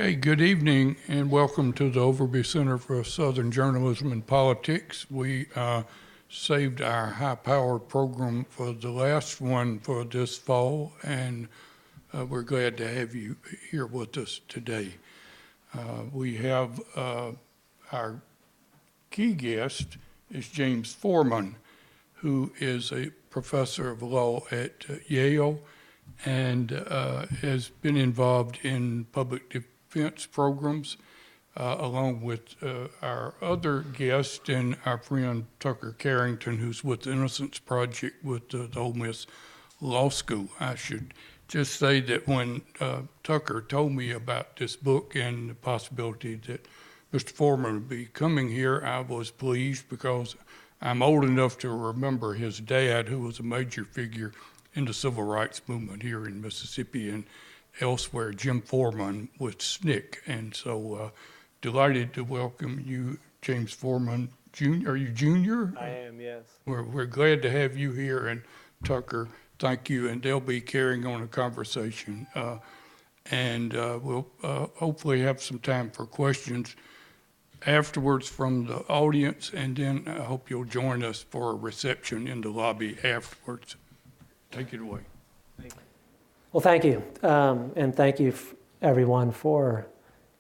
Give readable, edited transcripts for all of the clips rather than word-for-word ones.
Okay, good evening and welcome to the Overby Center for Southern Journalism and Politics. We saved our high-powered program for the last one for this fall, and we're glad to have you here with us today. We have our key guest is James Forman, who is a professor of law at Yale and has been involved in public defense programs along with our other guest and our friend Tucker Carrington, who's with the Innocence Project with the Ole Miss Law School. I should just say that when Tucker told me about this book and the possibility that Mr. Forman would be coming here, I was pleased because I'm old enough to remember his dad, who was a major figure in the civil rights movement here in Mississippi and elsewhere, Jim Forman with SNCC. And so delighted to welcome you, James Forman Jr. Are you junior? I am, yes. We're glad to have you here, and Tucker, thank you. And they'll be carrying on a conversation. We'll hopefully have some time for questions afterwards from the audience, and then I hope you'll join us for a reception in the lobby afterwards. Take it away. Thank you. Well, thank you. And thank you, everyone, for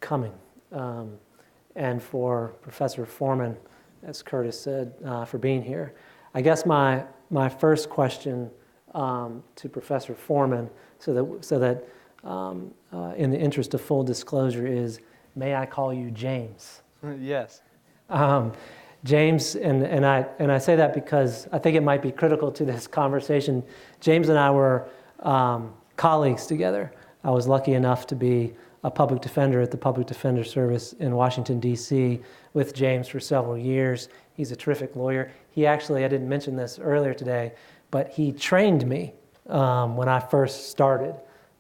coming. And for Professor Forman, as Curtis said, for being here. I guess my first question to Professor Forman, so that in the interest of full disclosure, is, may I call you James? Yes. James, and I say that because I think it might be critical to this conversation. James and I were colleagues together. I was lucky enough to be a public defender at the Public Defender Service in Washington, D.C. with James for several years. He's a terrific lawyer. He actually, I didn't mention this earlier today, but he trained me when I first started.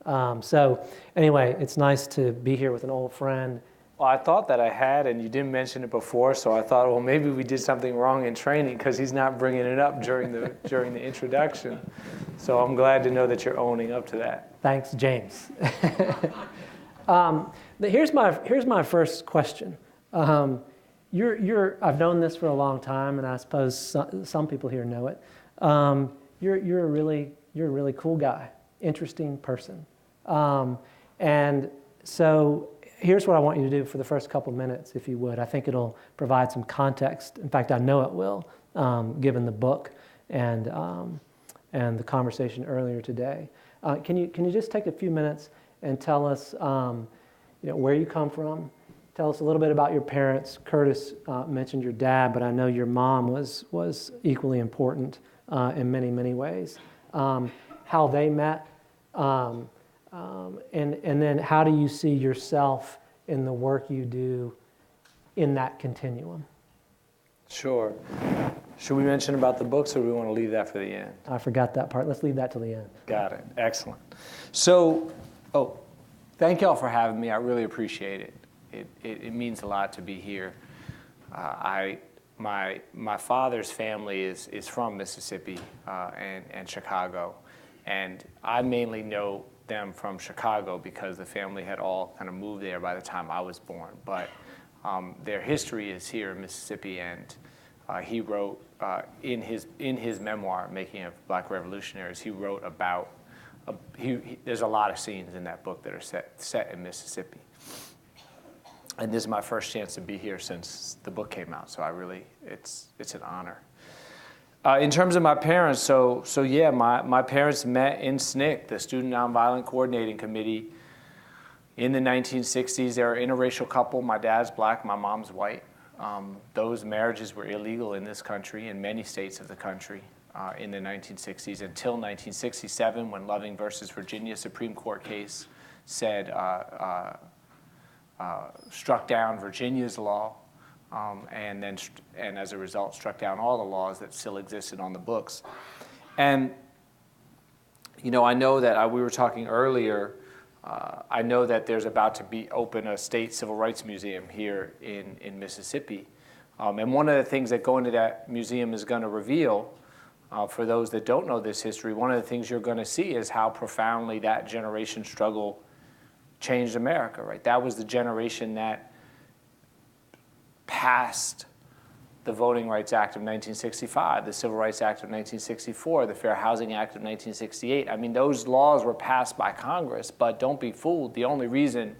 So anyway, it's nice to be here with an old friend. Well, I thought that I had, and you didn't mention it before, so I thought, well, maybe we did something wrong in training because he's not bringing it up during the introduction. So I'm glad to know that you're owning up to that. Thanks, James. Here's my first question. I've known this for a long time, and I suppose some people here know it. You're a really cool guy, interesting person, and so here's what I want you to do for the first couple minutes, if you would. I think it'll provide some context. In fact, I know it will, given the book and the conversation earlier today. Can you just take a few minutes and tell us where you come from? Tell us a little bit about your parents. Curtis mentioned your dad, but I know your mom was equally important in many, many ways. How they met, and then how do you see yourself in the work you do in that continuum? Sure. Should we mention about the books, or do we want to leave that for the end? I forgot that part. Let's leave that to the end. Got it. Excellent. So, thank y'all for having me. I really appreciate it. It means a lot to be here. My father's family is from Mississippi and Chicago, and I mainly know them from Chicago because the family had all kind of moved there by the time I was born. But their history is here in Mississippi, and he wrote in his memoir, Making of Black Revolutionaries, he wrote about there's a lot of scenes in that book that are set in Mississippi. And this is my first chance to be here since the book came out, so it's an honor. In terms of my parents, my parents met in SNCC, the Student Nonviolent Coordinating Committee, in the 1960s. They're an interracial couple. My dad's black, my mom's white. Those marriages were illegal in this country, in many states of the country, in the 1960s, until 1967, when Loving versus Virginia Supreme Court case said, struck down Virginia's law. And as a result, struck down all the laws that still existed on the books. And, I know that we were talking earlier, I know that there's about to be open a state civil rights museum here in Mississippi. And one of the things that going to that museum is going to reveal, for those that don't know this history, one of the things you're going to see is how profoundly that generation struggle changed America, right? That was the generation that passed the Voting Rights Act of 1965, the Civil Rights Act of 1964, the Fair Housing Act of 1968. I mean, those laws were passed by Congress, but don't be fooled. The only reason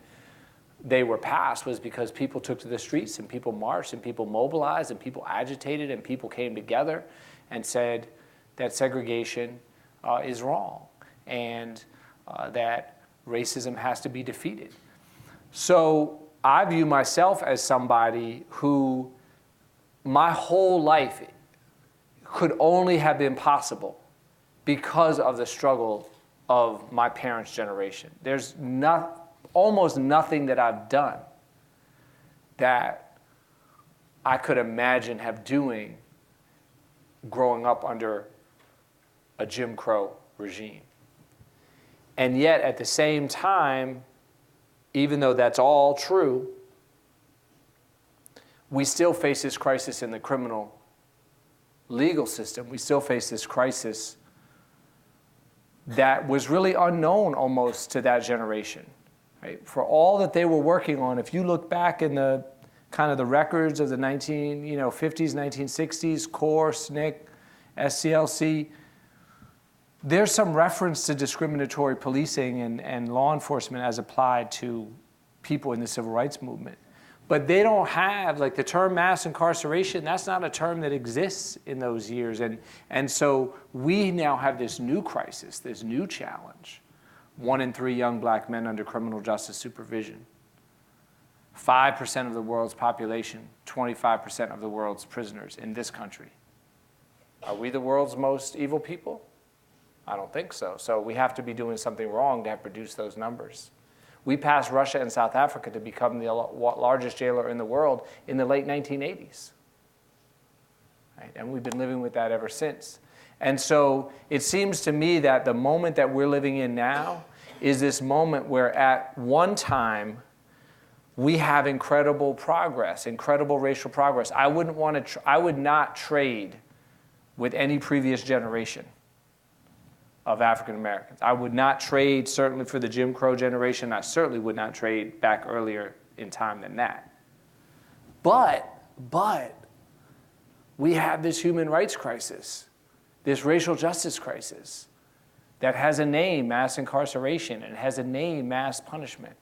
they were passed was because people took to the streets and people marched and people mobilized and people agitated and people came together and said that segregation is wrong and that racism has to be defeated. So I view myself as somebody who my whole life could only have been possible because of the struggle of my parents' generation. There's almost nothing that I've done that I could imagine doing growing up under a Jim Crow regime. And yet, at the same time, even though that's all true, we still face this crisis in the criminal legal system. We still face this crisis that was really unknown almost to that generation. Right? For all that they were working on, if you look back in the kind of the records of the 1950s, 1960s, CORE, SNCC, SCLC, there's some reference to discriminatory policing and law enforcement as applied to people in the civil rights movement. But they don't have, like the term mass incarceration, that's not a term that exists in those years. And so we now have this new crisis, this new challenge. 1 in 3 young black men under criminal justice supervision. 5% of the world's population, 25% of the world's prisoners in this country. Are we the world's most evil people? I don't think so. So we have to be doing something wrong to have produced those numbers. We passed Russia and South Africa to become the largest jailer in the world in the late 1980s. Right? And we've been living with that ever since. And so it seems to me that the moment that we're living in now is this moment where at one time we have incredible progress, incredible racial progress. I would not trade with any previous generation of African Americans. I would not trade certainly for the Jim Crow generation. I certainly would not trade back earlier in time than that. But we have this human rights crisis, this racial justice crisis that has a name, mass incarceration, and has a name, mass punishment.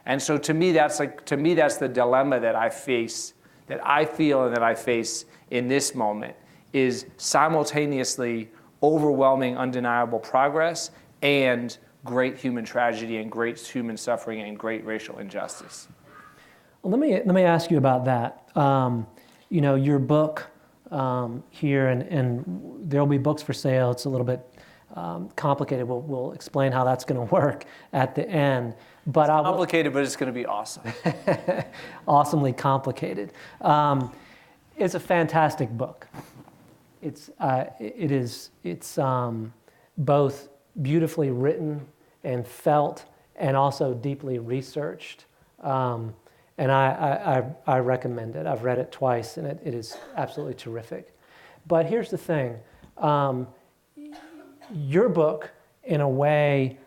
And so to me that's the dilemma that I face, that I feel and that I face in this moment, is simultaneously overwhelming, undeniable progress and great human tragedy and great human suffering and great racial injustice. Well, let me ask you about that. Your book here, and there'll be books for sale. It's a little bit complicated. We'll explain how that's going to work at the end. But it's complicated, but it's going to be awesome. Awesomely complicated. It's a fantastic book. It's both beautifully written and felt, and also deeply researched. And I recommend it. I've read it twice, and it is absolutely terrific. But here's the thing: your book, in a way,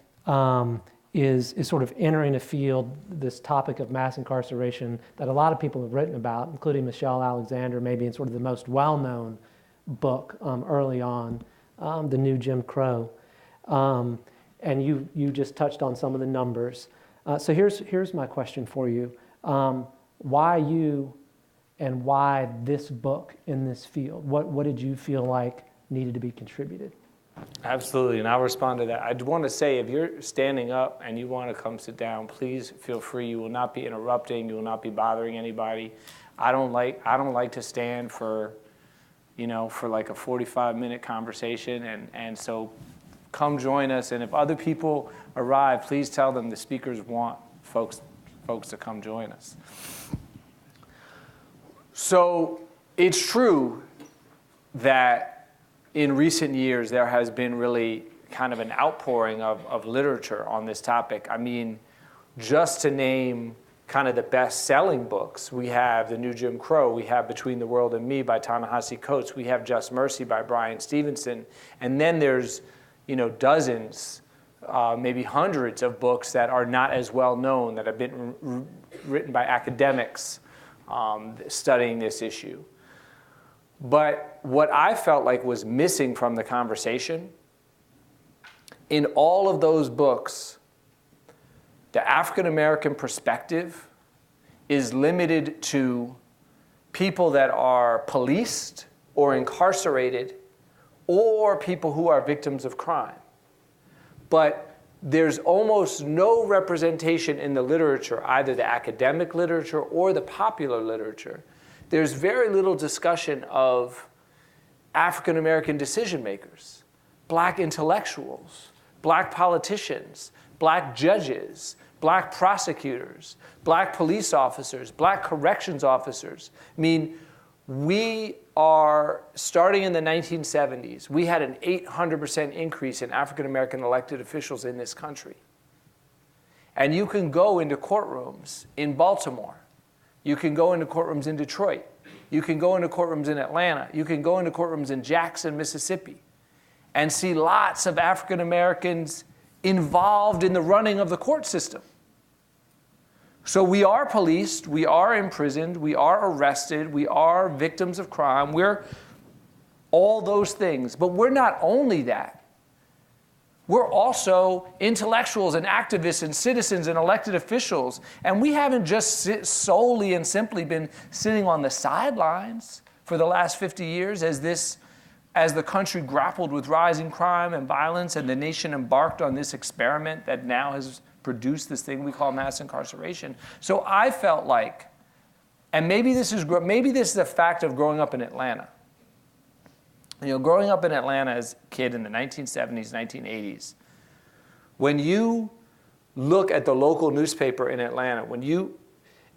is sort of entering a field, this topic of mass incarceration that a lot of people have written about, including Michelle Alexander, maybe in sort of the most well-known book early on, The New Jim Crow. And you just touched on some of the numbers. So here's my question for you. Why you, and why this book in this field? What did you feel like needed to be contributed? Absolutely, and I'll respond to that. I want to say, if you're standing up and you want to come sit down, please feel free. You will not be interrupting. You will not be bothering anybody. I don't like to stand for like a 45-minute conversation, and so come join us. And if other people arrive, please tell them the speakers want folks to come join us. So it's true that in recent years there has been really kind of an outpouring of literature on this topic. I mean, just to name kind of the best-selling books, we have The New Jim Crow, we have Between the World and Me by Ta-Nehisi Coates, we have Just Mercy by Bryan Stevenson, and then there's dozens maybe hundreds of books that are not as well known, that have been written by academics studying this issue. But what I felt like was missing from the conversation, in all of those books, the African American perspective is limited to people that are policed or incarcerated or people who are victims of crime. But there's almost no representation in the literature, either the academic literature or the popular literature. There's very little discussion of African American decision makers, black intellectuals, black politicians, black judges, black prosecutors, black police officers, black corrections officers. I mean, we are, starting in the 1970s, we had an 800% increase in African American elected officials in this country. And you can go into courtrooms in Baltimore. You can go into courtrooms in Detroit. You can go into courtrooms in Atlanta. You can go into courtrooms in Jackson, Mississippi, and see lots of African Americans involved in the running of the court system. So we are policed, we are imprisoned, we are arrested, we are victims of crime, we're all those things. But we're not only that. We're also intellectuals and activists and citizens and elected officials. And we haven't just solely and simply been sitting on the sidelines for the last 50 years as the country grappled with rising crime and violence and the nation embarked on this experiment that now has produced this thing we call mass incarceration. So I felt like, and maybe this is a fact of growing up in Atlanta. You know, growing up in Atlanta as a kid in the 1970s, 1980s, when you look at the local newspaper in Atlanta, when you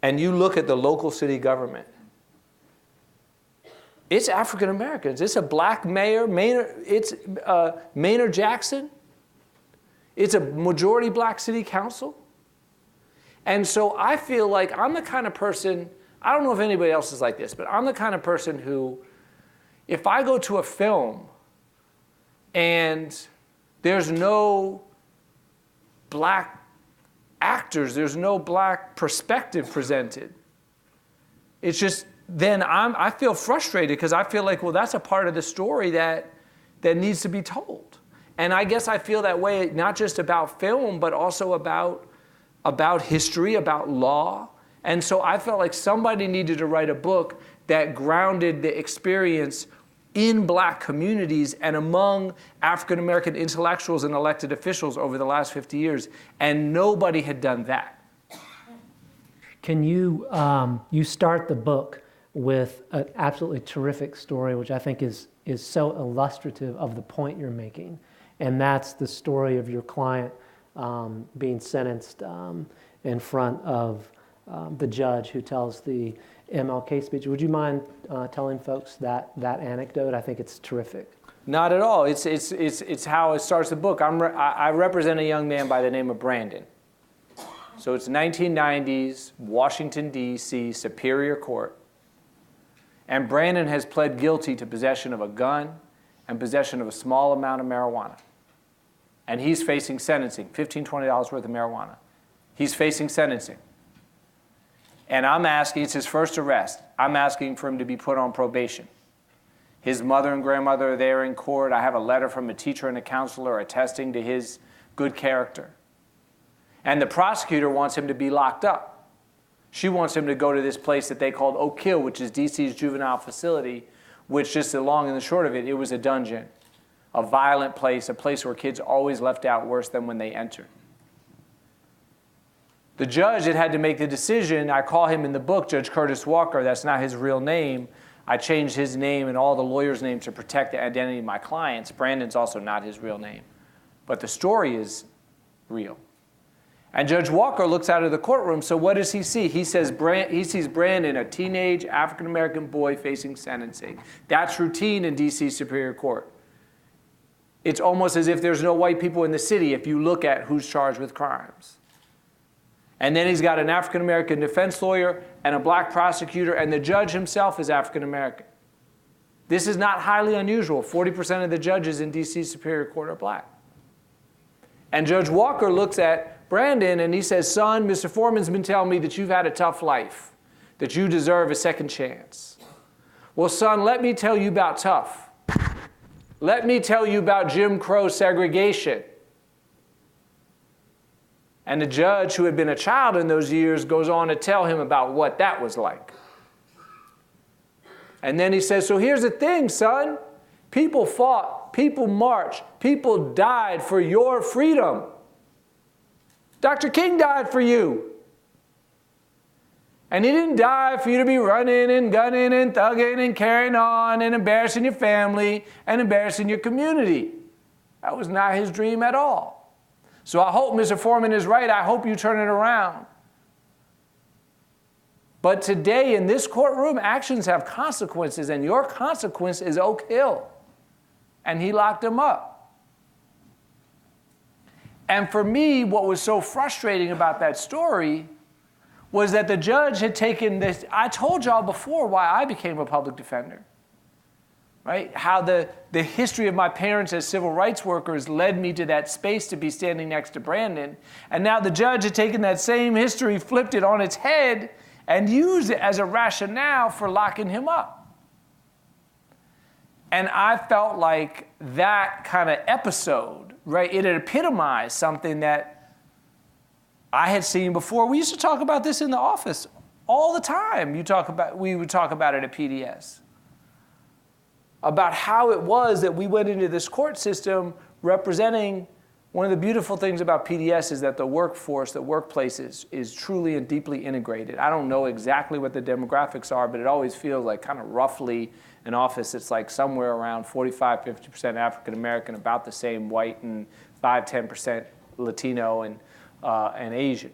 look at the local city government, it's African Americans. It's a black mayor. It's Maynard Jackson. It's a majority black city council. And so I feel like I'm the kind of person, I don't know if anybody else is like this, but I'm the kind of person who, if I go to a film and there's no black actors, there's no black perspective presented, it's just, then I feel frustrated because I feel like, well, that's a part of the story that needs to be told. And I guess I feel that way not just about film, but also about history, about law. And so I felt like somebody needed to write a book that grounded the experience in black communities and among African American intellectuals and elected officials over the last 50 years. And nobody had done that. Can you, you start the book with an absolutely terrific story, which I think is so illustrative of the point you're making. And that's the story of your client being sentenced in front of the judge who tells the MLK speech. Would you mind telling folks that anecdote? I think it's terrific. Not at all. It's how it starts the book. I represent a young man by the name of Brandon. So it's 1990s, Washington, D.C., Superior Court. And Brandon has pled guilty to possession of a gun and possession of a small amount of marijuana. And he's facing sentencing, $15, $20 worth of marijuana. He's facing sentencing. And I'm asking, it's his first arrest. I'm asking for him to be put on probation. His mother and grandmother are there in court. I have a letter from a teacher and a counselor attesting to his good character. And the prosecutor wants him to be locked up. She wants him to go to this place that they called Oak Hill, which is DC's juvenile facility, which, just the long and the short of it, it was a dungeon, a violent place, a place where kids always left out worse than when they entered. The judge had to make the decision. I call him in the book Judge Curtis Walker. That's not his real name. I changed his name and all the lawyers' names to protect the identity of my clients. Brandon's also not his real name. But the story is real. And Judge Walker looks out of the courtroom, so what does he see? He sees Brandon, a teenage African-American boy facing sentencing. That's routine in D.C. Superior Court. It's almost as if there's no white people in the city if you look at who's charged with crimes. And then he's got an African-American defense lawyer and a black prosecutor, and the judge himself is African-American. This is not highly unusual. 40% of the judges in D.C. Superior Court are black. And Judge Walker looks at Brandon and he says, son, Mr. Forman's been telling me that you've had a tough life, that you deserve a second chance. Well, son, let me tell you about tough. Let me tell you about Jim Crow segregation. And the judge, who had been a child in those years, goes on to tell him about what that was like. And then he says, so here's the thing, son. People fought, people marched, people died for your freedom. Dr. King died for you. And he didn't die for you to be running and gunning and thugging and carrying on and embarrassing your family and embarrassing your community. That was not his dream at all. So I hope Mr. Forman is right. I hope you turn it around. But today in this courtroom, actions have consequences, and your consequence is Oak Hill. And he locked him up. And for me, what was so frustrating about that story was that the judge had taken this. I told y'all before why I became a public defender, right? How the history of my parents as civil rights workers led me to that space to be standing next to Brandon. And now the judge had taken that same history, flipped it on its head, and used it as a rationale for locking him up. And I felt like that kind of episode, right, it had epitomized something that I had seen before. We used to talk about this in the office all the time. We would talk about it at PDS. About how it was that we went into this court system representing. One of the beautiful things about PDS is that the workforce, the workplace is truly and deeply integrated. I don't know exactly what the demographics are, but it always feels like kind of roughly an office that's like somewhere around 45, 50% African American, about the same white, and 5, 10% Latino and Asian.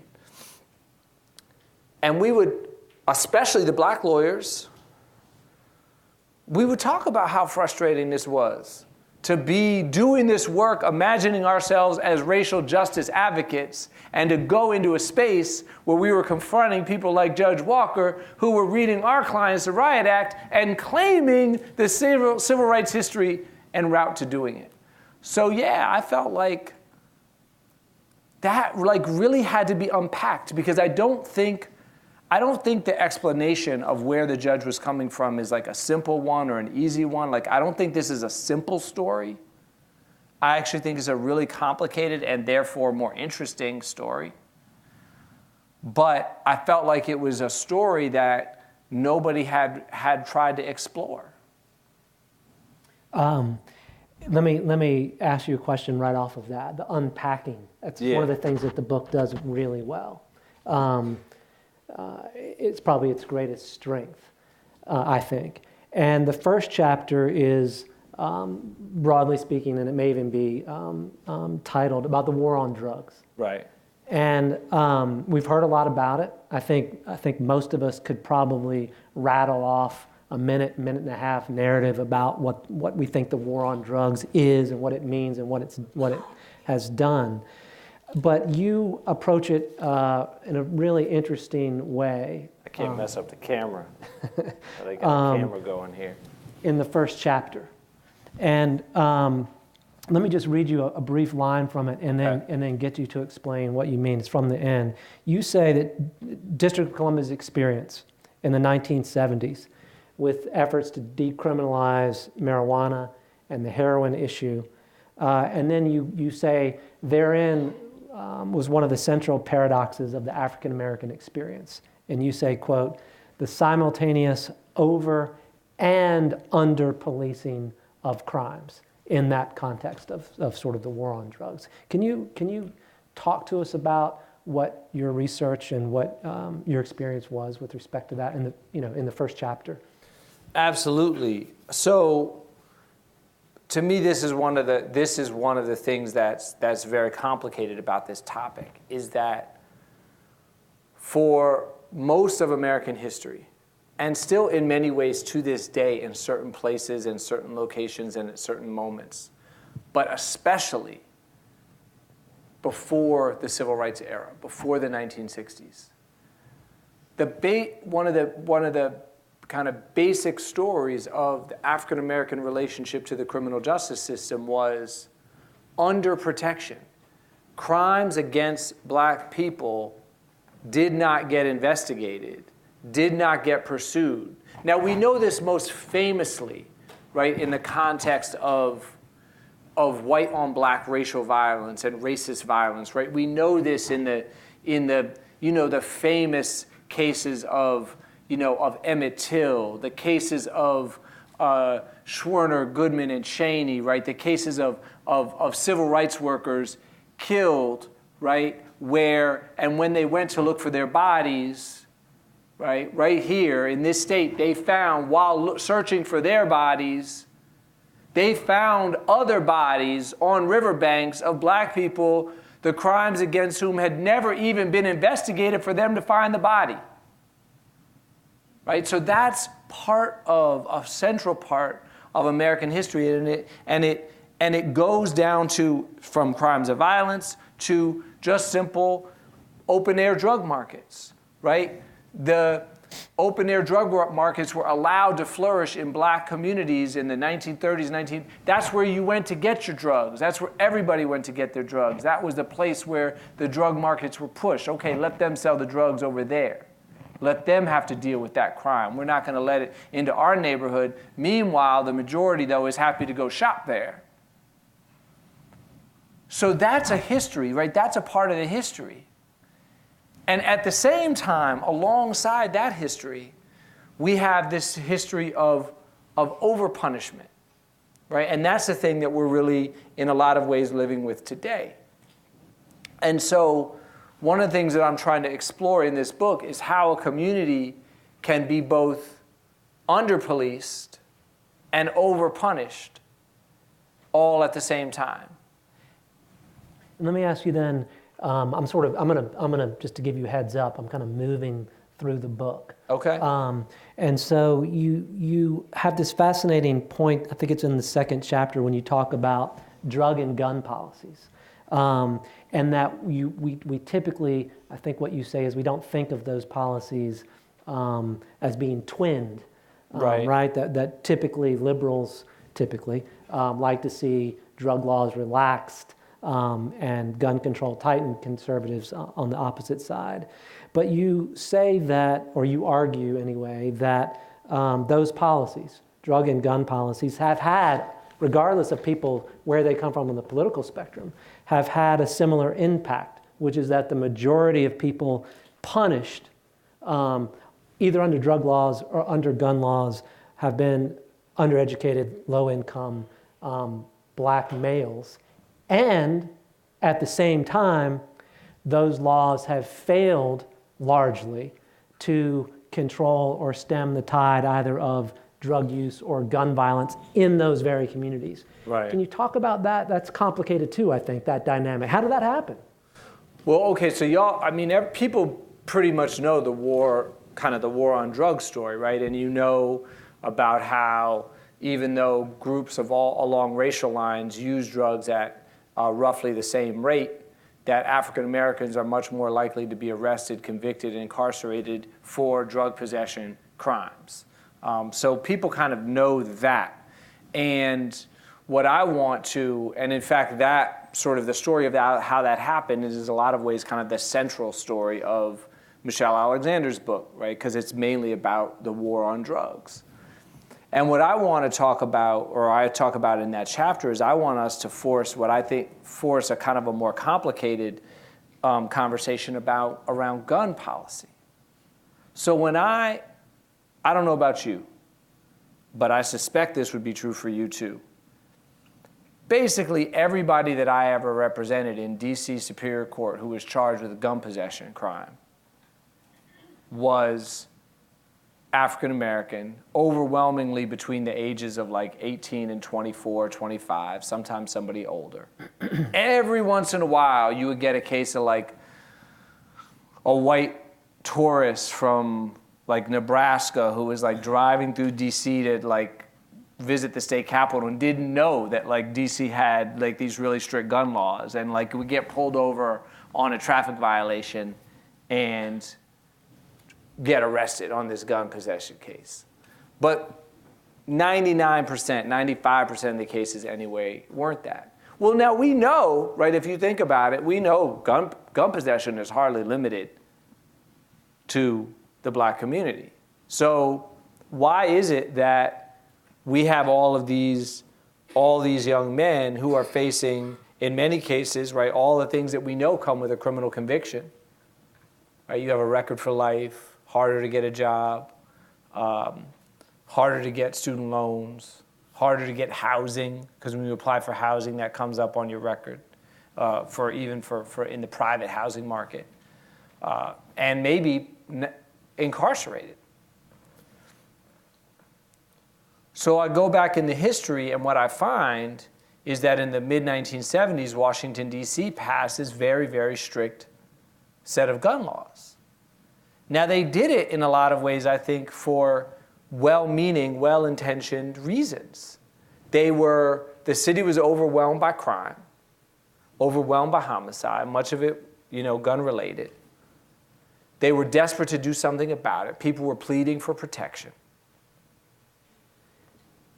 And we would, especially the black lawyers, we would talk about how frustrating this was. To be doing this work, imagining ourselves as racial justice advocates, and to go into a space where we were confronting people like Judge Walker, who were reading our clients the Riot Act and claiming the civil rights history en route to doing it. So yeah, I felt like that really had to be unpacked, because I don't think the explanation of where the judge was coming from is like a simple one or an easy one. Like, I don't think this is a simple story. I actually think it's a really complicated and therefore more interesting story. But I felt like it was a story that nobody had tried to explore. Let me ask you a question right off of that. The unpacking. That's one of the things that the book does really well. It's probably its greatest strength, I think. And the first chapter is, broadly speaking, and it may even be titled, about the war on drugs. Right. And we've heard a lot about it. I think most of us could probably rattle off a minute and a half narrative about what we think the war on drugs is and what it means and what it has done. But you approach it in a really interesting way. I can't mess up the camera. They got a camera going here. In the first chapter. And let me just read you a brief line from it and then get you to explain what you mean. It's from the end. You say that District of Columbia's experience in the 1970s with efforts to decriminalize marijuana and the heroin issue, and then you say therein was one of the central paradoxes of the African American experience. And you say, quote, the simultaneous over and under policing of crimes in that context of sort of the war on drugs. Can you talk to us about what your research and what your experience was with respect to that in the first chapter? Absolutely. So, to me, this is one of the things that's very complicated about this topic, is that for most of American history, and still in many ways to this day in certain places, in certain locations, and at certain moments, but especially before the civil rights era, before the 1960s, one of the kind of basic stories of the African American relationship to the criminal justice system was under protection, crimes against black people did not get investigated, did not get pursued. Now, we know this most famously, right, in the context of white on black racial violence and racist violence, right? We know this in the the famous cases of Emmett Till, the cases of Schwerner, Goodman, and Cheney, right? The cases of civil rights workers killed, right? When they went to look for their bodies, right here in this state, they found, while searching for their bodies, they found other bodies on riverbanks of black people, the crimes against whom had never even been investigated for them to find the body. Right? So that's a central part of American history, and it goes down to, from crimes of violence to just simple open-air drug markets, right? The open-air drug markets were allowed to flourish in black communities in the 1930s, that's where you went to get your drugs. That's where everybody went to get their drugs. That was the place where the drug markets were pushed. Okay, let them sell the drugs over there. Let them have to deal with that crime. We're not going to let it into our neighborhood. Meanwhile, the majority, though, is happy to go shop there. So that's a history, right? That's a part of the history. And at the same time, alongside that history, we have this history of overpunishment, right? And that's the thing that we're really, in a lot of ways, living with today. And so one of the things that I'm trying to explore in this book is how a community can be both under-policed and over-punished all at the same time. Let me ask you then, I'm gonna just to give you a heads up, I'm kind of moving through the book. Okay. And so you have this fascinating point, I think it's in the second chapter, when you talk about drug and gun policies. And that we typically, I think what you say is we don't think of those policies as being twinned, right? That typically liberals like to see drug laws relaxed and gun control tightened, conservatives on the opposite side. But you say that, or you argue anyway, that those policies, drug and gun policies, have had, regardless of people where they come from on the political spectrum, have had a similar impact, which is that the majority of people punished, either under drug laws or under gun laws, have been undereducated, low-income black males. And at the same time, those laws have failed largely to control or stem the tide either of drug use or gun violence in those very communities. Right. Can you talk about that? That's complicated too, I think, that dynamic. How did that happen? Well, okay, so people pretty much know the war on drugs story, right? And you know about how even though groups of all along racial lines use drugs at roughly the same rate, that African Americans are much more likely to be arrested, convicted, and incarcerated for drug possession crimes. So people kind of know that. And what I want to, and in fact, that sort of the story of that, how that happened is in a lot of ways kind of the central story of Michelle Alexander's book, right? Because it's mainly about the war on drugs. And what I want to talk about, or I talk about in that chapter, is I want us to force a kind of a more complicated conversation around gun policy. So when I don't know about you, but I suspect this would be true for you too. Basically, everybody that I ever represented in D.C. Superior Court who was charged with a gun possession crime was African American, overwhelmingly between the ages of like 18 and 24, 25, sometimes somebody older. Every once in a while, you would get a case of like a white tourist from like Nebraska who was like driving through DC to like visit the state capitol and didn't know that like DC had like these really strict gun laws, and like would get pulled over on a traffic violation and get arrested on this gun possession case. But 99%, 95% of the cases anyway weren't that. Well, now we know, right, if you think about it, we know gun possession is hardly limited to the black community. So why is it that we have all these young men who are facing, in many cases, right, all the things that we know come with a criminal conviction? Right, you have a record for life, harder to get a job, harder to get student loans, harder to get housing, because when you apply for housing, that comes up on your record, for in the private housing market, and maybe incarcerated. So I go back in the history, and what I find is that in the mid-1970s, Washington, D.C. passed this very, very strict set of gun laws. Now, they did it in a lot of ways, I think, for well-meaning, well-intentioned reasons. The city was overwhelmed by crime, overwhelmed by homicide, much of it, gun-related. They were desperate to do something about it. People were pleading for protection.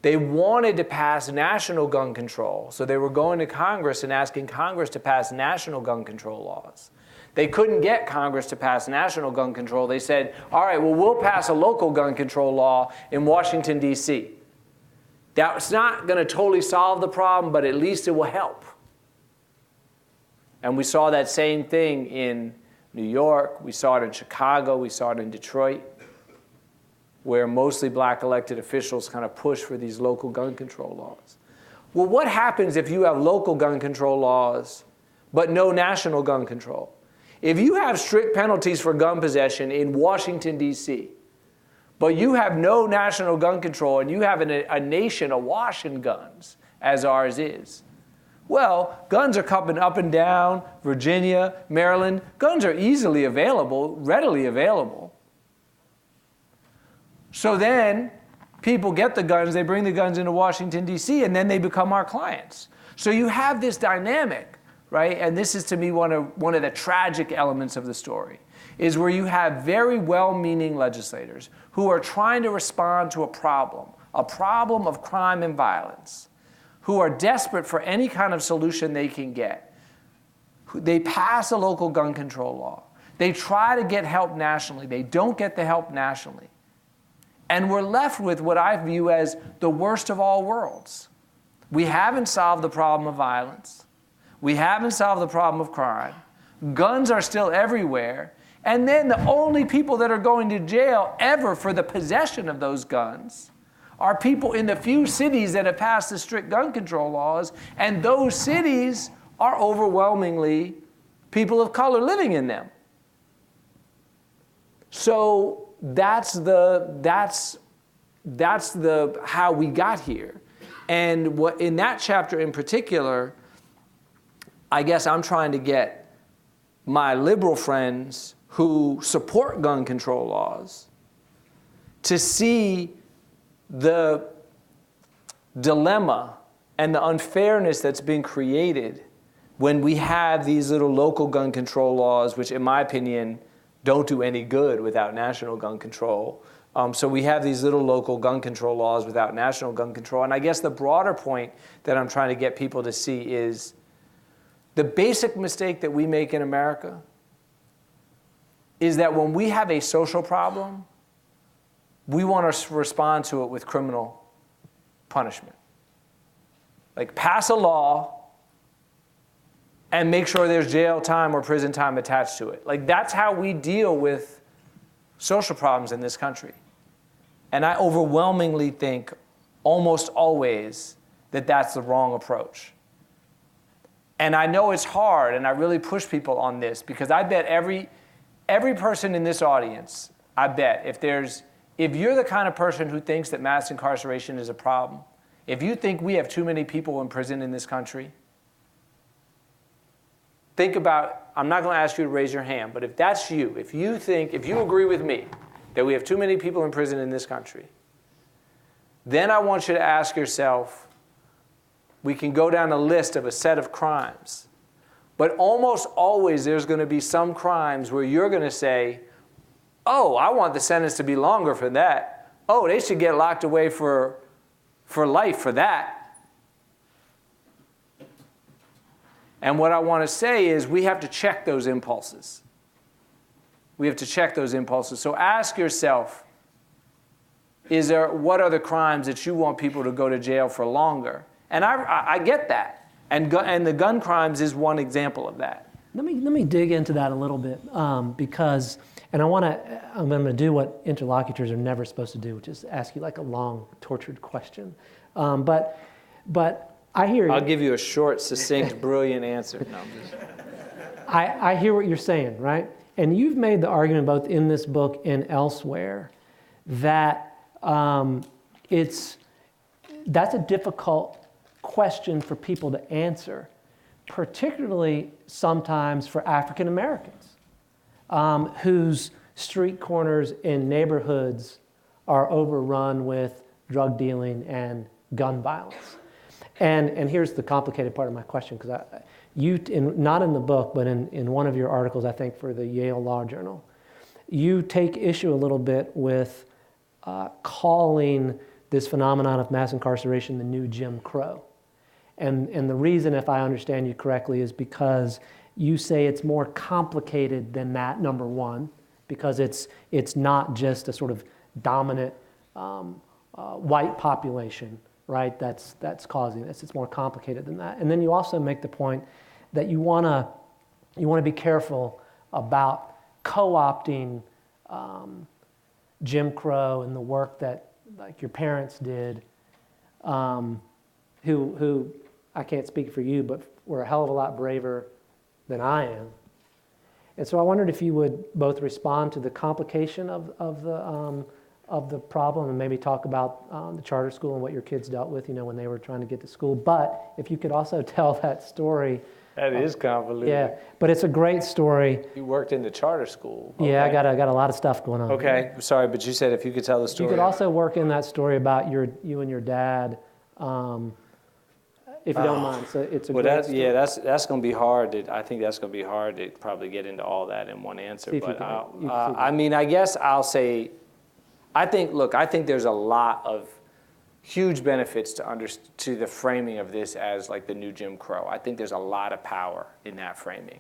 They wanted to pass national gun control, so they were going to Congress and asking Congress to pass national gun control laws. They couldn't get Congress to pass national gun control. They said, all right, well, we'll pass a local gun control law in Washington, D.C. That's not going to totally solve the problem, but at least it will help. And we saw that same thing in New York. We saw it in Chicago. We saw it in Detroit, where mostly black elected officials kind of push for these local gun control laws. Well, what happens if you have local gun control laws, but no national gun control? If you have strict penalties for gun possession in Washington, D.C., but you have no national gun control and you have a nation awash in guns, as ours is, well, guns are coming up and down, Virginia, Maryland. Guns are easily available, readily available. So then people get the guns, they bring the guns into Washington, D.C., and then they become our clients. So you have this dynamic, right? And this is, to me, one of the tragic elements of the story, is where you have very well-meaning legislators who are trying to respond to a problem of crime and violence, who are desperate for any kind of solution they can get. They pass a local gun control law. They try to get help nationally. They don't get the help nationally. And we're left with what I view as the worst of all worlds. We haven't solved the problem of violence. We haven't solved the problem of crime. Guns are still everywhere. And then the only people that are going to jail ever for the possession of those guns are people in the few cities that have passed the strict gun control laws. And those cities are overwhelmingly people of color living in them. So that's how we got here. And what in that chapter in particular, I guess I'm trying to get my liberal friends who support gun control laws to see the dilemma and the unfairness that's been created when we have these little local gun control laws, which in my opinion don't do any good without national gun control. So we have these little local gun control laws without national gun control. And I guess the broader point that I'm trying to get people to see is the basic mistake that we make in America is that when we have a social problem, we want to respond to it with criminal punishment. Like pass a law and make sure there's jail time or prison time attached to it. Like that's how we deal with social problems in this country. And I overwhelmingly think, almost always, that that's the wrong approach. And I know it's hard, and I really push people on this, because I bet every person in this audience, I bet, if you're the kind of person who thinks that mass incarceration is a problem, if you think we have too many people in prison in this country, think about, I'm not going to ask you to raise your hand, but if that's you, if you agree with me that we have too many people in prison in this country, then I want you to ask yourself, we can go down a list of a set of crimes, but almost always there's going to be some crimes where you're going to say, oh, I want the sentence to be longer for that. Oh, they should get locked away for life for that. And what I want to say is we have to check those impulses. We have to check those impulses. So ask yourself, what are the crimes that you want people to go to jail for longer? And I get that. And the gun crimes is one example of that. Let me dig into that a little bit because, and I'm going to do what interlocutors are never supposed to do, which is ask you like a long, tortured question. But I hear you. I'll give you a short, succinct, brilliant answer. No, I hear what you're saying, right? And you've made the argument both in this book and elsewhere that that's a difficult question for people to answer, particularly sometimes for African Americans whose street corners in neighborhoods are overrun with drug dealing and gun violence. And here's the complicated part of my question, because not in the book, but in one of your articles, I think for the Yale Law Journal, you take issue a little bit with calling this phenomenon of mass incarceration the new Jim Crow. And the reason, if I understand you correctly, is because you say it's more complicated than that, number one, because it's not just a sort of dominant white population, right, that's causing this. It's more complicated than that. And then you also make the point that you want to be careful about co-opting Jim Crow and the work that like your parents did, who I can't speak for you, but were a hell of a lot braver than I am. And so I wondered if you would both respond to the complication of the problem and maybe talk about the charter school and what your kids dealt with, when they were trying to get to school. But if you could also tell that story. That is convoluted. Yeah, but it's a great story. You worked in the charter school. Okay. Yeah, I got a lot of stuff going on. Okay, sorry, but you said if you could tell the story. You could also work in that story about you and your dad, if you don't mind. So it's a great story. Yeah, that's going to be hard. I think that's going to be hard to probably get into all that in one answer. But I mean, I guess I'll say, I think there's a lot of huge benefits to the framing of this as like the new Jim Crow. I think there's a lot of power in that framing.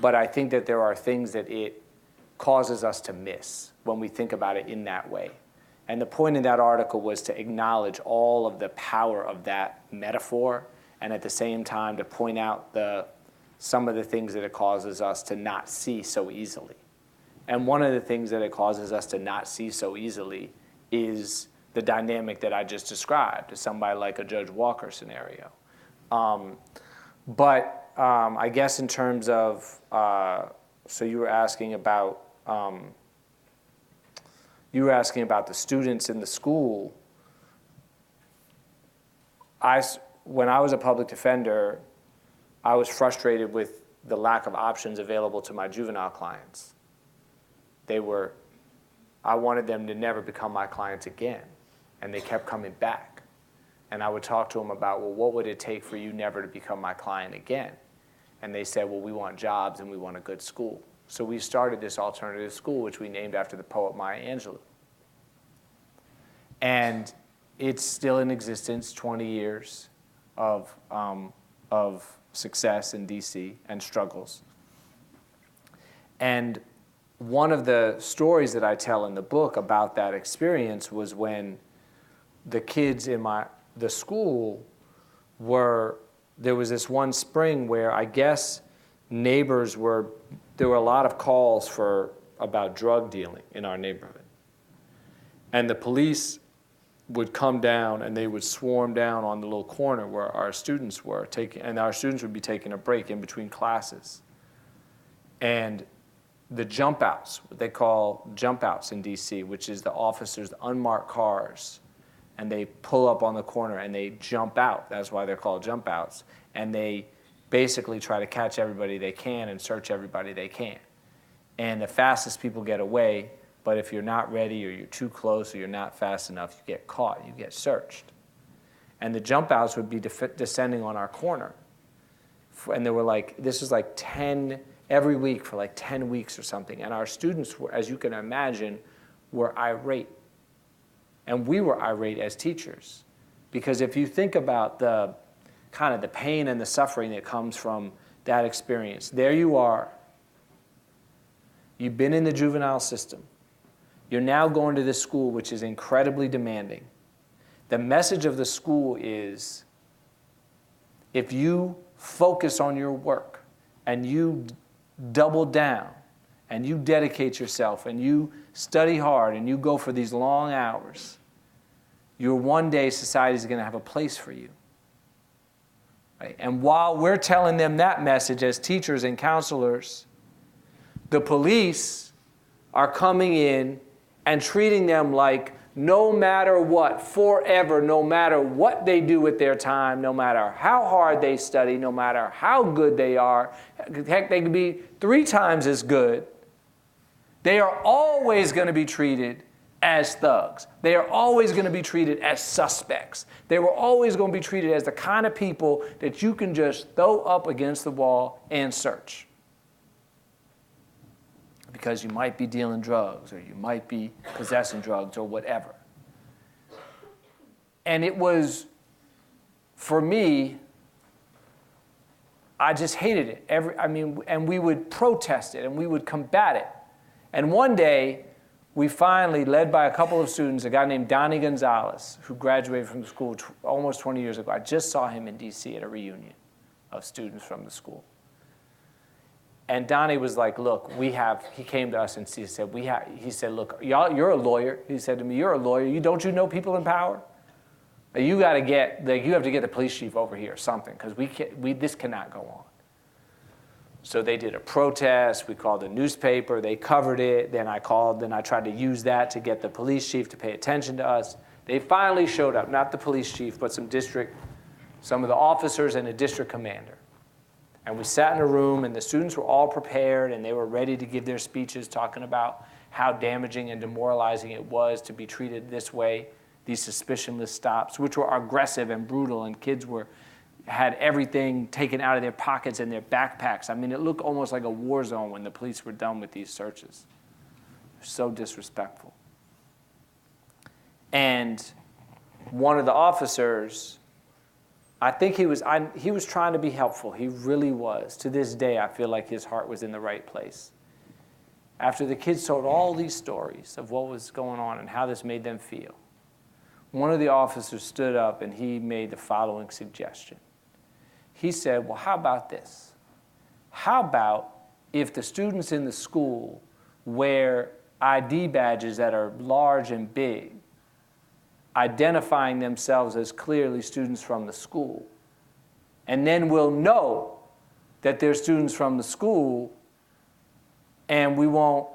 But I think that there are things that it causes us to miss when we think about it in that way. And the point in that article was to acknowledge all of the power of that metaphor and at the same time to point out some of the things that it causes us to not see so easily. And one of the things that it causes us to not see so easily is the dynamic that I just described, to somebody like a Judge Walker scenario. But I guess in terms of, so you were asking about the students in the school. When I was a public defender, I was frustrated with the lack of options available to my juvenile clients. I wanted them to never become my clients again, and they kept coming back. And I would talk to them about, well, what would it take for you never to become my client again? And they said, well, we want jobs and we want a good school. So we started this alternative school, which we named after the poet Maya Angelou. And it's still in existence, 20 years of success in DC and struggles. And one of the stories that I tell in the book about that experience was when the kids in the school there was this one spring where I guess there were a lot of calls about drug dealing in our neighborhood. And the police would come down and they would swarm down on the little corner where our students were and our students would be taking a break in between classes. And the jump outs, what they call jump outs in DC, which is the officers, the unmarked cars, and they pull up on the corner and they jump out. That's why they're called jump outs. And they basically try to catch everybody they can and search everybody they can. And the fastest people get away, but if you're not ready or you're too close or you're not fast enough, you get caught, you get searched. And the jump outs would be descending on our corner. And there were this was 10 every week for 10 weeks or something. And our students were, as you can imagine, were irate. And we were irate as teachers. Because if you think about kind of the pain and the suffering that comes from that experience. There you are. You've been in the juvenile system. You're now going to this school, which is incredibly demanding. The message of the school is, if you focus on your work and you double down and you dedicate yourself and you study hard and you go for these long hours, one day society is going to have a place for you. Right? And while we're telling them that message as teachers and counselors, the police are coming in and treating them like no matter what, forever, no matter what they do with their time, no matter how hard they study, no matter how good they are, heck, they could be 3 times as good, they are always going to be treated as thugs. They are always going to be treated as suspects. They were always going to be treated as the kind of people that you can just throw up against the wall and search. Because you might be dealing drugs, or you might be possessing drugs, or whatever. And it was, for me, I just hated it. And we would protest it, and we would combat it. And one day, we finally, led by a couple of students, a guy named Donnie Gonzalez, who graduated from the school almost 20 years ago. I just saw him in D.C. at a reunion of students from the school. And Donnie was like, look, he came to us and he said, look, y'all, you're a lawyer. He said to me, you're a lawyer. Don't you know people in power? You have to get the police chief over here or something, because this cannot go on. So they did a protest. We called the newspaper. They covered it. Then I tried to use that to get the police chief to pay attention to us. They finally showed up, not the police chief, but some of the officers and a district commander. And we sat in a room, and the students were all prepared, and they were ready to give their speeches talking about how damaging and demoralizing it was to be treated this way, these suspicionless stops, which were aggressive and brutal, and kids had everything taken out of their pockets and their backpacks. I mean, it looked almost like a war zone when the police were done with these searches. So disrespectful. And one of the officers, I think he was trying to be helpful. He really was. To this day, I feel like his heart was in the right place. After the kids told all these stories of what was going on and how this made them feel, one of the officers stood up and he made the following suggestion. He said, well, how about this? How about if the students in the school wear ID badges that are large and big, identifying themselves as clearly students from the school. And then we'll know that they're students from the school, and we won't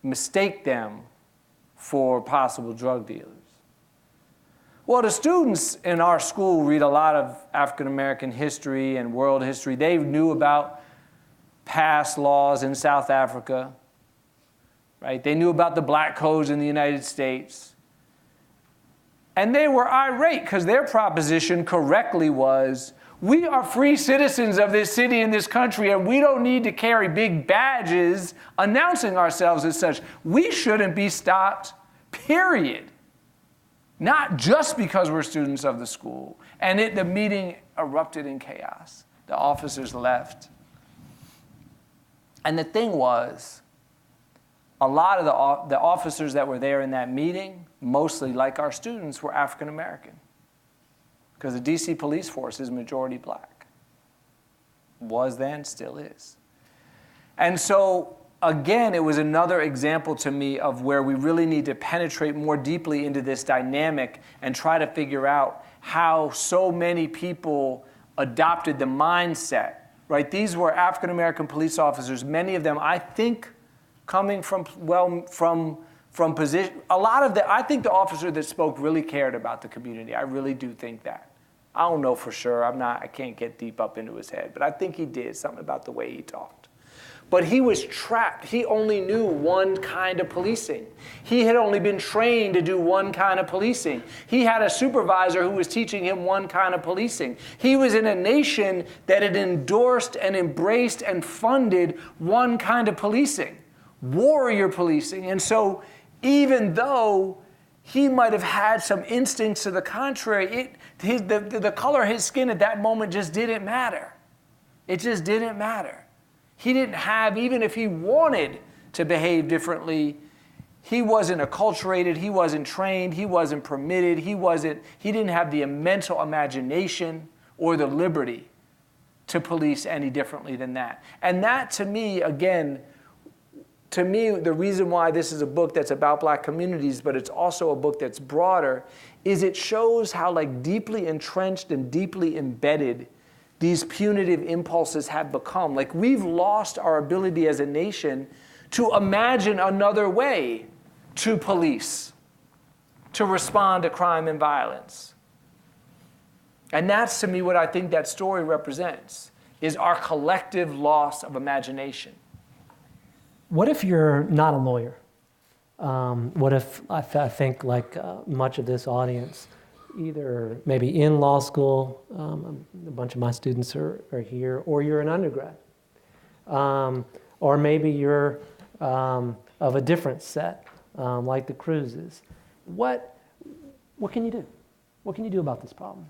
mistake them for possible drug dealers. Well, the students in our school read a lot of African American history and world history. They knew about past laws in South Africa, right? They knew about the black codes in the United States. And they were irate because their proposition correctly was, we are free citizens of this city and this country, and we don't need to carry big badges announcing ourselves as such. We shouldn't be stopped, period. Not just because we're students of the school. And the meeting erupted in chaos. The officers left. And the thing was, a lot of the officers that were there in that meeting, mostly like our students, were African American. Because the DC police force is majority black. Was then, still is. And so, again, it was another example to me of where we really need to penetrate more deeply into this dynamic and try to figure out how so many people adopted the mindset, right? These were African American police officers, many of them, I think, coming from position. I think the officer that spoke really cared about the community. I really do think that. I don't know for sure. I can't get deep up into his head, but I think he did something about the way he talked. But he was trapped. He only knew one kind of policing. He had only been trained to do one kind of policing. He had a supervisor who was teaching him one kind of policing. He was in a nation that had endorsed and embraced and funded one kind of policing, warrior policing. And so even though he might have had some instincts to the contrary, The color of his skin at that moment just didn't matter. It just didn't matter. He didn't have, even if he wanted to behave differently, he wasn't acculturated, he wasn't trained, he wasn't permitted, he didn't have the mental imagination or the liberty to police any differently than that. And that, to me, again, the reason why this is a book that's about black communities, but it's also a book that's broader, is it shows how deeply entrenched and deeply embedded these punitive impulses have become. We've lost our ability as a nation to imagine another way to police, to respond to crime and violence. And that's, to me, what I think that story represents, is our collective loss of imagination. What if you're not a lawyer? What if, I think much of this audience, either maybe in law school, a bunch of my students are here, or you're an undergrad. Or maybe you're of a different set, like the Cruzes. What can you do? What can you do about this problem?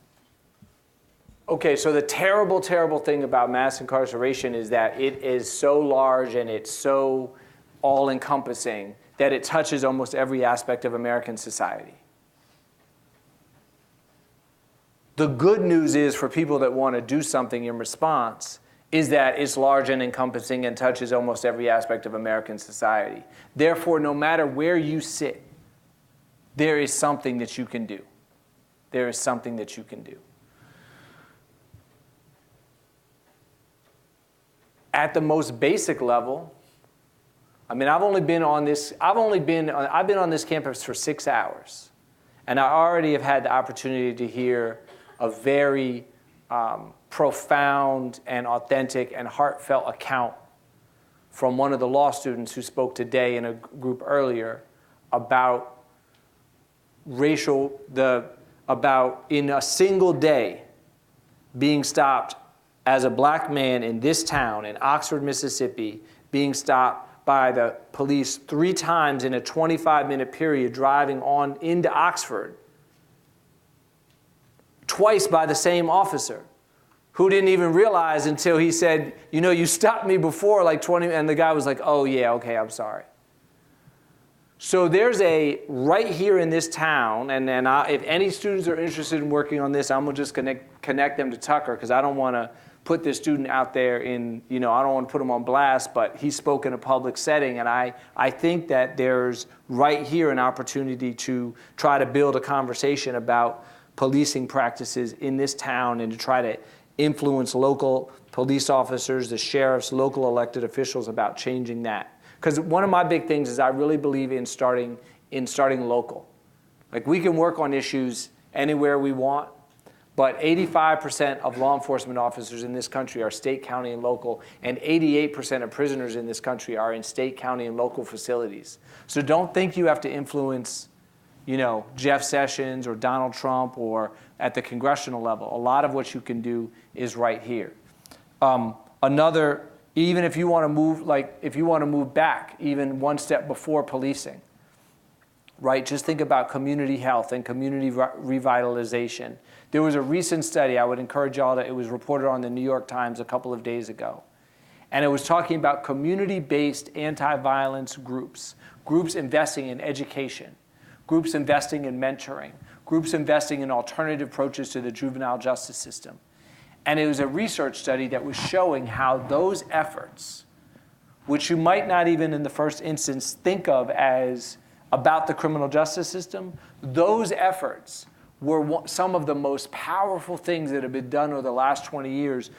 Okay, so the terrible, terrible thing about mass incarceration is that it is so large and it's so all-encompassing that it touches almost every aspect of American society. The good news is, for people that want to do something in response, is that it's large and encompassing and touches almost every aspect of American society. Therefore, no matter where you sit, there is something that you can do. There is something that you can do. At the most basic level, I've been on this campus for 6 hours, and I already have had the opportunity to hear a very profound and authentic and heartfelt account from one of the law students who spoke today in a group earlier about in a single day being stopped as a black man in this town, in Oxford, Mississippi, being stopped by the police 3 times in a 25-minute period driving on into Oxford, twice by the same officer, who didn't even realize until he said, you stopped me before 20, and the guy was like, oh yeah, okay, I'm sorry. So there's right here in this town, and if any students are interested in working on this, I'm going to just connect them to Tucker, because I don't want to put this student out there I don't want to put him on blast, but he spoke in a public setting, and I think that there's right here an opportunity to try to build a conversation about policing practices in this town and to try to influence local police officers, the sheriffs, local elected officials about changing that. Because one of my big things is I really believe in starting local. We can work on issues anywhere we want, but 85% of law enforcement officers in this country are state, county, and local, and 88% of prisoners in this country are in state, county, and local facilities. So don't think you have to influence, Jeff Sessions or Donald Trump or at the congressional level. A lot of what you can do is right here. Even if you want to move back even one step before policing, right? Just think about community health and community revitalization. There was a recent study, I would encourage y'all it was reported on the New York Times a couple of days ago. And it was talking about community-based anti-violence groups investing in education, groups investing in mentoring, groups investing in alternative approaches to the juvenile justice system. And it was a research study that was showing how those efforts, which you might not even in the first instance think of as about the criminal justice system, those efforts were some of the most powerful things that have been done over the last 20 years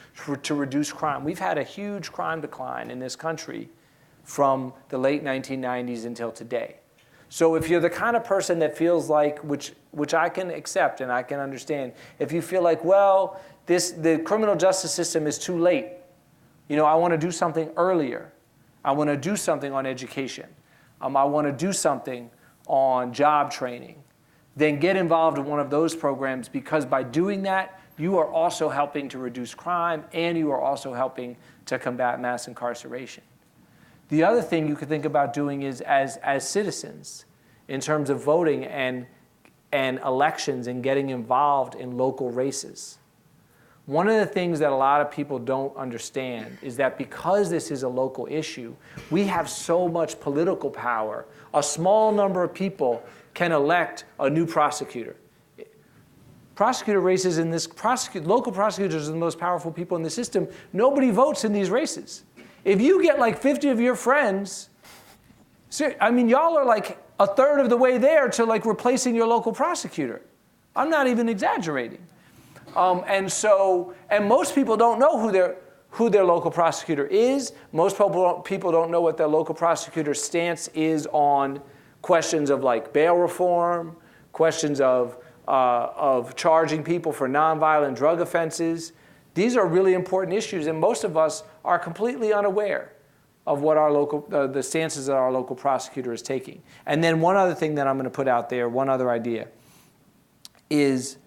to reduce crime. We've had a huge crime decline in this country from the late 1990s until today. So if you're the kind of person that feels like, which I can accept and I can understand, if you feel like, well, the criminal justice system is too late, I want to do something earlier. I want to do something on education. I want to do something on job training. Then get involved in one of those programs, because by doing that, you are also helping to reduce crime and you are also helping to combat mass incarceration. The other thing you could think about doing is as citizens, in terms of voting and and elections and getting involved in local races. One of the things that a lot of people don't understand is that because this is a local issue, we have so much political power. A small number of people can elect a new prosecutor. Prosecutor races in this, local prosecutors are the most powerful people in the system. Nobody votes in these races. If you get like 50 of your friends, I mean, y'all are like a third of the way there to like replacing your local prosecutor. I'm not even exaggerating. And most people don't know who their local prosecutor is. Most people don't know what their local prosecutor's stance is on questions of like bail reform, questions of charging people for nonviolent drug offenses. These are really important issues, and most of us are completely unaware of what the stances that our local prosecutor is taking. And then one other thing that I'm going to put out there, one other idea, is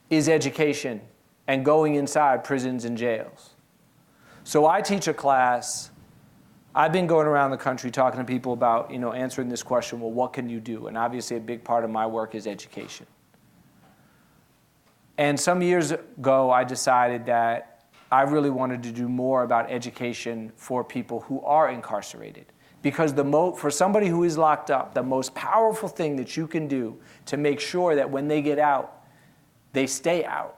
education and going inside prisons and jails. So I teach a class. I've been going around the country talking to people about, answering this question, well, what can you do? And obviously a big part of my work is education. And some years ago, I decided that I really wanted to do more about education for people who are incarcerated. Because for somebody who is locked up, the most powerful thing that you can do to make sure that when they get out, they stay out,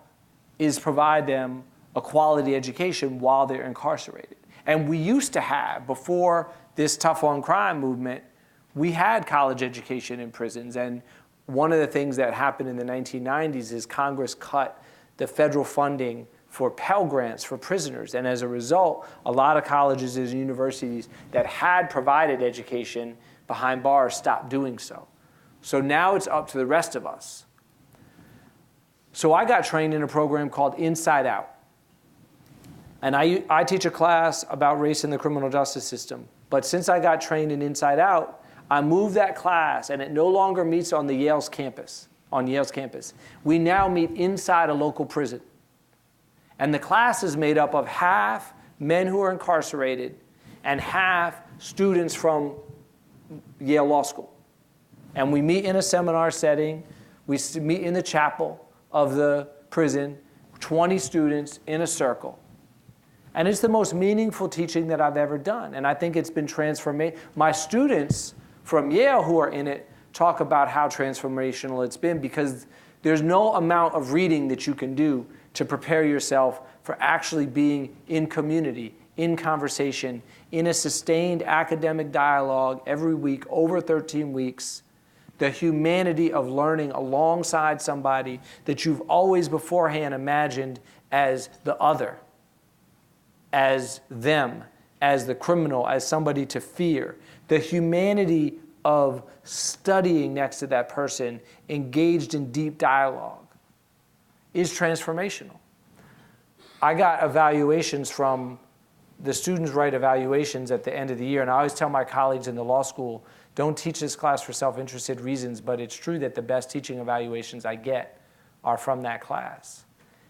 is provide them a quality education while they're incarcerated. And we used to have, before this tough on crime movement, we had college education in prisons. And one of the things that happened in the 1990s is Congress cut the federal funding for Pell Grants for prisoners. And as a result, a lot of colleges and universities that had provided education behind bars stopped doing so. So now it's up to the rest of us. So I got trained in a program called Inside Out. And I teach a class about race in the criminal justice system. But since I got trained in Inside Out, I moved that class, and it no longer meets on Yale's campus. We now meet inside a local prison. And the class is made up of half men who are incarcerated and half students from Yale Law School. And we meet in a seminar setting. We meet in the chapel of the prison, 20 students in a circle. And it's the most meaningful teaching that I've ever done. And I think it's been transformational. My students from Yale who are in it talk about how transformational it's been, because there's no amount of reading that you can do to prepare yourself for actually being in community, in conversation, in a sustained academic dialogue every week, over 13 weeks. The humanity of learning alongside somebody that you've always beforehand imagined as the other, as them, as the criminal, as somebody to fear. The humanity of studying next to that person, engaged in deep dialogue, is transformational. I got evaluations from, the students write evaluations at the end of the year, and I always tell my colleagues in the law school, don't teach this class for self-interested reasons, but it's true that the best teaching evaluations I get are from that class.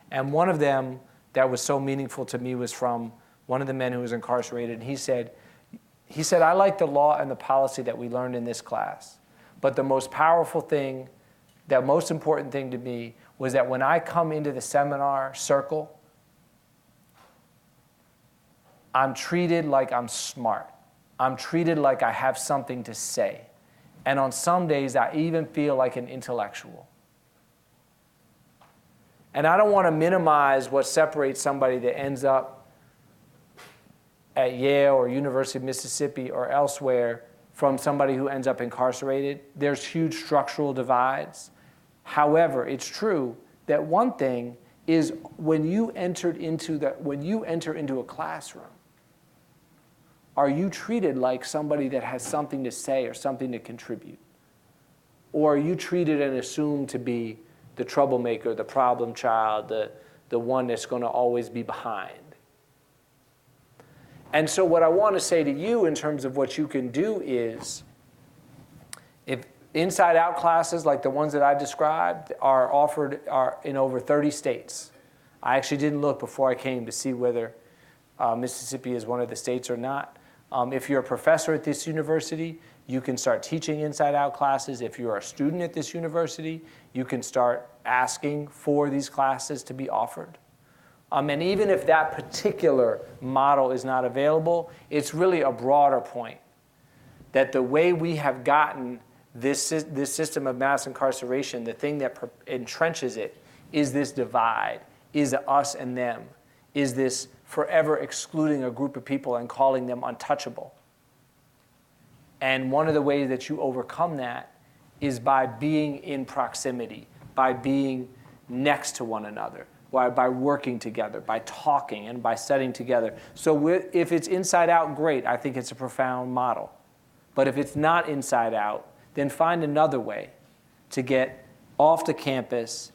And one of them that was so meaningful to me was from one of the men who was incarcerated, and he said, I like the law and the policy that we learned in this class, but the most powerful thing, the most important thing to me was that when I come into the seminar circle, I'm treated like I'm smart. I'm treated like I have something to say. And on some days, I even feel like an intellectual. And I don't want to minimize what separates somebody that ends up at Yale or University of Mississippi or elsewhere from somebody who ends up incarcerated. There's huge structural divides. However, it's true that one thing is when you enter into a classroom, are you treated like somebody that has something to say or something to contribute? Or are you treated and assumed to be the troublemaker, the problem child, the one that's going to always be behind? And so what I want to say to you in terms of what you can do is, if Inside Out classes like the ones that I described are offered in over 30 states. I actually didn't look before I came to see whether Mississippi is one of the states or not. If you're a professor at this university, You can start teaching inside out classes. If you're a student at this university, you can start asking for these classes to be offered. And even if that particular model is not available, it's really a broader point that the way we have gotten this system of mass incarceration, the thing that entrenches it, is this divide, is us and them, is this forever excluding a group of people and calling them untouchable. And one of the ways that you overcome that is by being in proximity, by being next to one another, by working together, by talking and by studying together. So if it's inside out, great. I think it's a profound model. But if it's not inside out, then find another way to get off the campus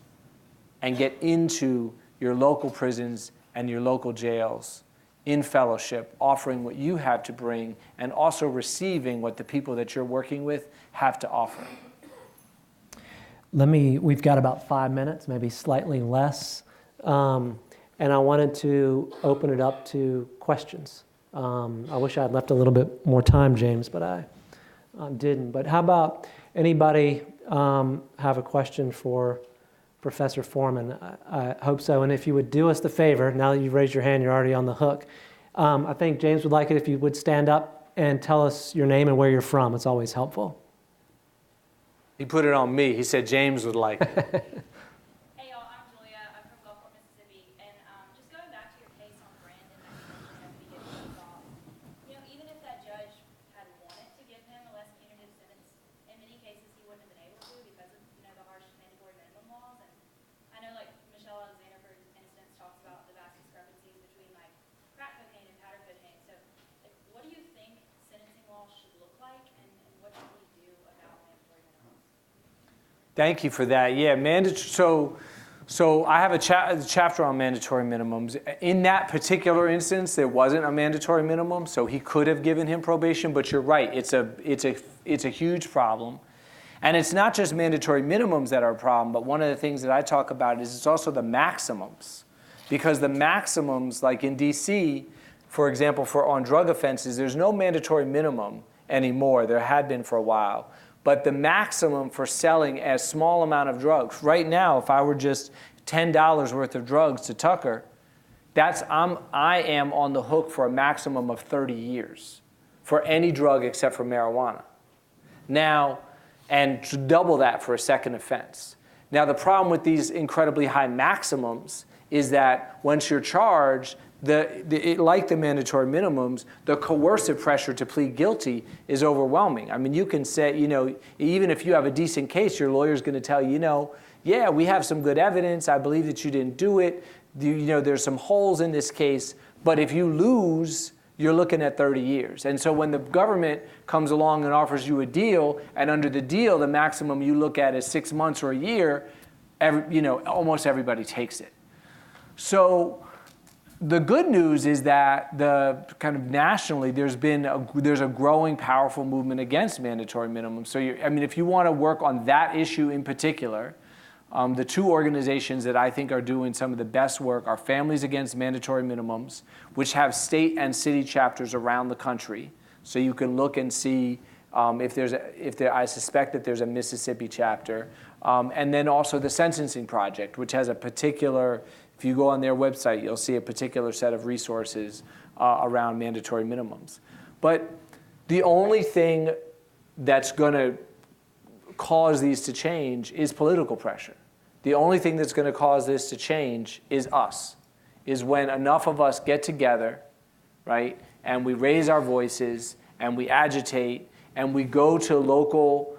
and get into your local prisons and your local jails in fellowship, offering what you have to bring and also receiving what the people that you're working with have to offer. We've got about 5 minutes, maybe slightly less. And I wanted to open it up to questions. I wish I had left a little bit more time, James, but I didn't. But how about anybody have a question for Professor Forman? I hope so. And if you would do us the favor, now that you've raised your hand, you're already on the hook. I think James would like it if you would stand up and tell us your name and where you're from. It's always helpful. He put it on me. He said James would like it. Hey y'all, I'm Julia. I'm from Gulfport, Mississippi. And just going back to your case on Brandon that you mentioned at the beginning of the talk, even if that judge had wanted to give him a less punitive sentence, in many cases he wouldn't have been able to because of the harsh mandatory minimum laws. And I know Michelle Alexander, for instance, talks about the vast discrepancies between crack cocaine and powder cocaine. So what do you think sentencing laws should look like, and what should we do about mandatory minimums? Thank you for that. Yeah, so I have a chapter on mandatory minimums. In that particular instance, there wasn't a mandatory minimum, so he could have given him probation. But you're right; it's a huge problem, and it's not just mandatory minimums that are a problem. But one of the things that I talk about is it's also the maximums, because the maximums, like in D.C., for example, on drug offenses, there's no mandatory minimum anymore. There had been for a while. But the maximum for selling a small amount of drugs, right now, if I were just $10 worth of drugs to Tucker, I am on the hook for a maximum of 30 years for any drug except for marijuana. Now, and to double that for a second offense. Now, the problem with these incredibly high maximums is that once you're charged, like the mandatory minimums, the coercive pressure to plead guilty is overwhelming. I mean, you can say, even if you have a decent case, your lawyer's going to tell you, yeah, we have some good evidence. I believe that you didn't do it. There's some holes in this case. But if you lose, you're looking at 30 years. And so when the government comes along and offers you a deal, and under the deal, the maximum you look at is 6 months or a year, almost everybody takes it. So the good news is that nationally there's a growing powerful movement against mandatory minimums. So if you want to work on that issue in particular, the two organizations that I think are doing some of the best work are Families Against Mandatory Minimums, which have state and city chapters around the country. So you can look and see I suspect that there's a Mississippi chapter, and then also the Sentencing Project, which has a particular. If you go on their website, you'll see a particular set of resources around mandatory minimums. But the only thing that's going to cause these to change is political pressure. The only thing that's going to cause this to change is when enough of us get together, right, and we raise our voices, and we agitate, and we go to local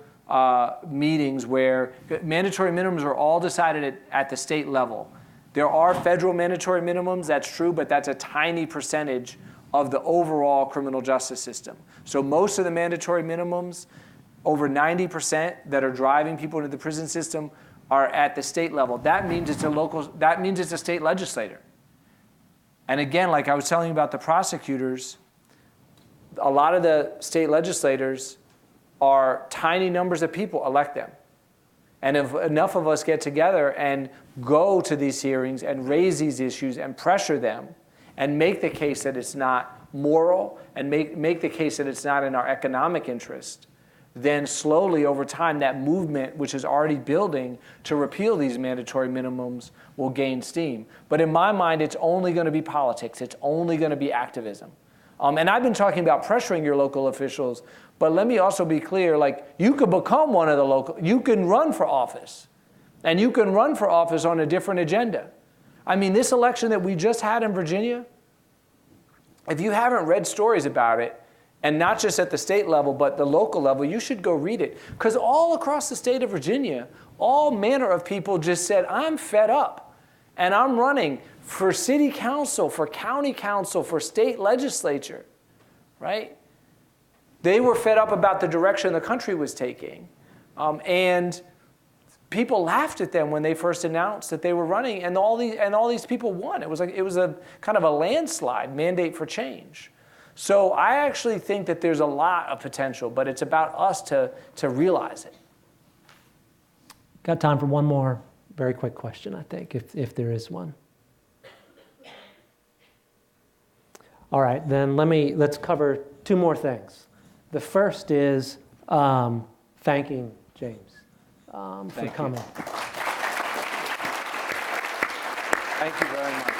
meetings where mandatory minimums are all decided at the state level. There are federal mandatory minimums, that's true, but that's a tiny percentage of the overall criminal justice system. So most of the mandatory minimums, over 90% that are driving people into the prison system, are at the state level. That means it's a state legislator. And again, like I was telling you about the prosecutors, a lot of the state legislators are tiny numbers of people elect them. And if enough of us get together and go to these hearings and raise these issues and pressure them and make the case that it's not moral and make the case that it's not in our economic interest, then slowly over time, that movement, which is already building to repeal these mandatory minimums, will gain steam. But in my mind, it's only going to be politics. It's only going to be activism. And I've been talking about pressuring your local officials, but let me also be clear, like, you could become one of the local, you can run for office, and you can run for office on a different agenda. I mean, this election that we just had in Virginia, if you haven't read stories about it, and not just at the state level, but the local level, you should go read it. Because all across the state of Virginia, all manner of people just said, I'm fed up, and I'm running for city council, for county council, for state legislature, right? They were fed up about the direction the country was taking. And people laughed at them when they first announced that they were running, and all these people won. It was a kind of a landslide mandate for change. So I actually think that there's a lot of potential, but it's about us to realize it. Got time for one more very quick question, I think, if there is one. All right, then let's cover two more things. The first is thanking James for coming. Thank you very much.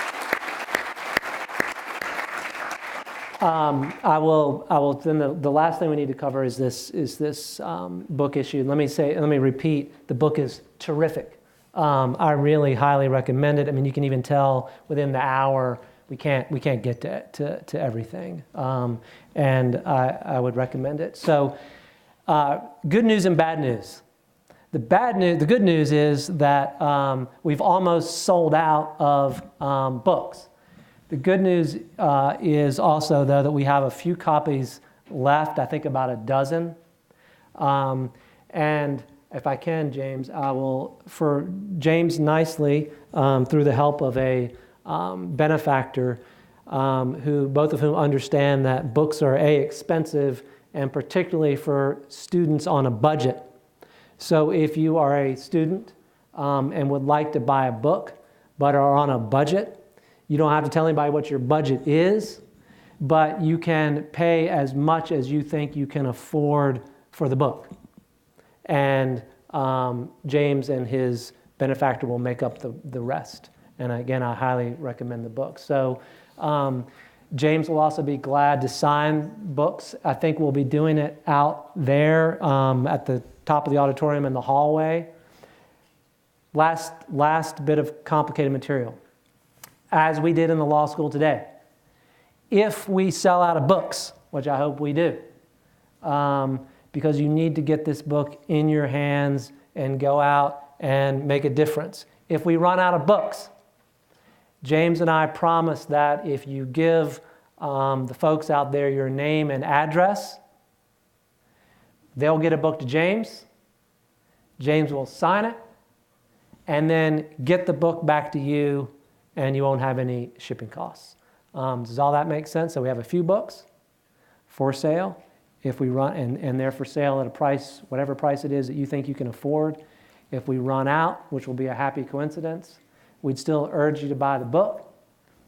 I will. Then the last thing we need to cover is this book issue. Let me repeat. The book is terrific. I really highly recommend it. I mean, you can even tell within the hour we can't get to everything, and I would recommend it. So, good news and bad news. The good news is that we've almost sold out of books. The good news is also, though, that we have a few copies left, I think about a dozen. And if I can, James, I will, for James nicely, through the help of a benefactor, both of whom understand that books are expensive, and particularly for students on a budget. So if you are a student and would like to buy a book, but are on a budget, you don't have to tell anybody what your budget is, but you can pay as much as you think you can afford for the book. And James and his benefactor will make up the rest. And again, I highly recommend the book. So James will also be glad to sign books. I think we'll be doing it out there at the top of the auditorium in the hallway. Last bit of complicated material. As we did in the law school today, if we sell out of books, which I hope we do, because you need to get this book in your hands and go out and make a difference. If we run out of books, James and I promise that if you give the folks out there your name and address, they'll get a book to James. James will sign it and then get the book back to you, and you won't have any shipping costs. Does all that make sense? So we have a few books for sale. If we run, and they're for sale at a price, whatever price it is that you think you can afford. If we run out, which will be a happy coincidence, we'd still urge you to buy the book.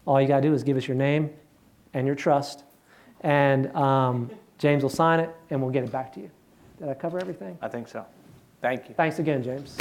All you got to do is give us your name and your trust, and James will sign it, and we'll get it back to you. Did I cover everything? I think so. Thank you. Thanks again, James.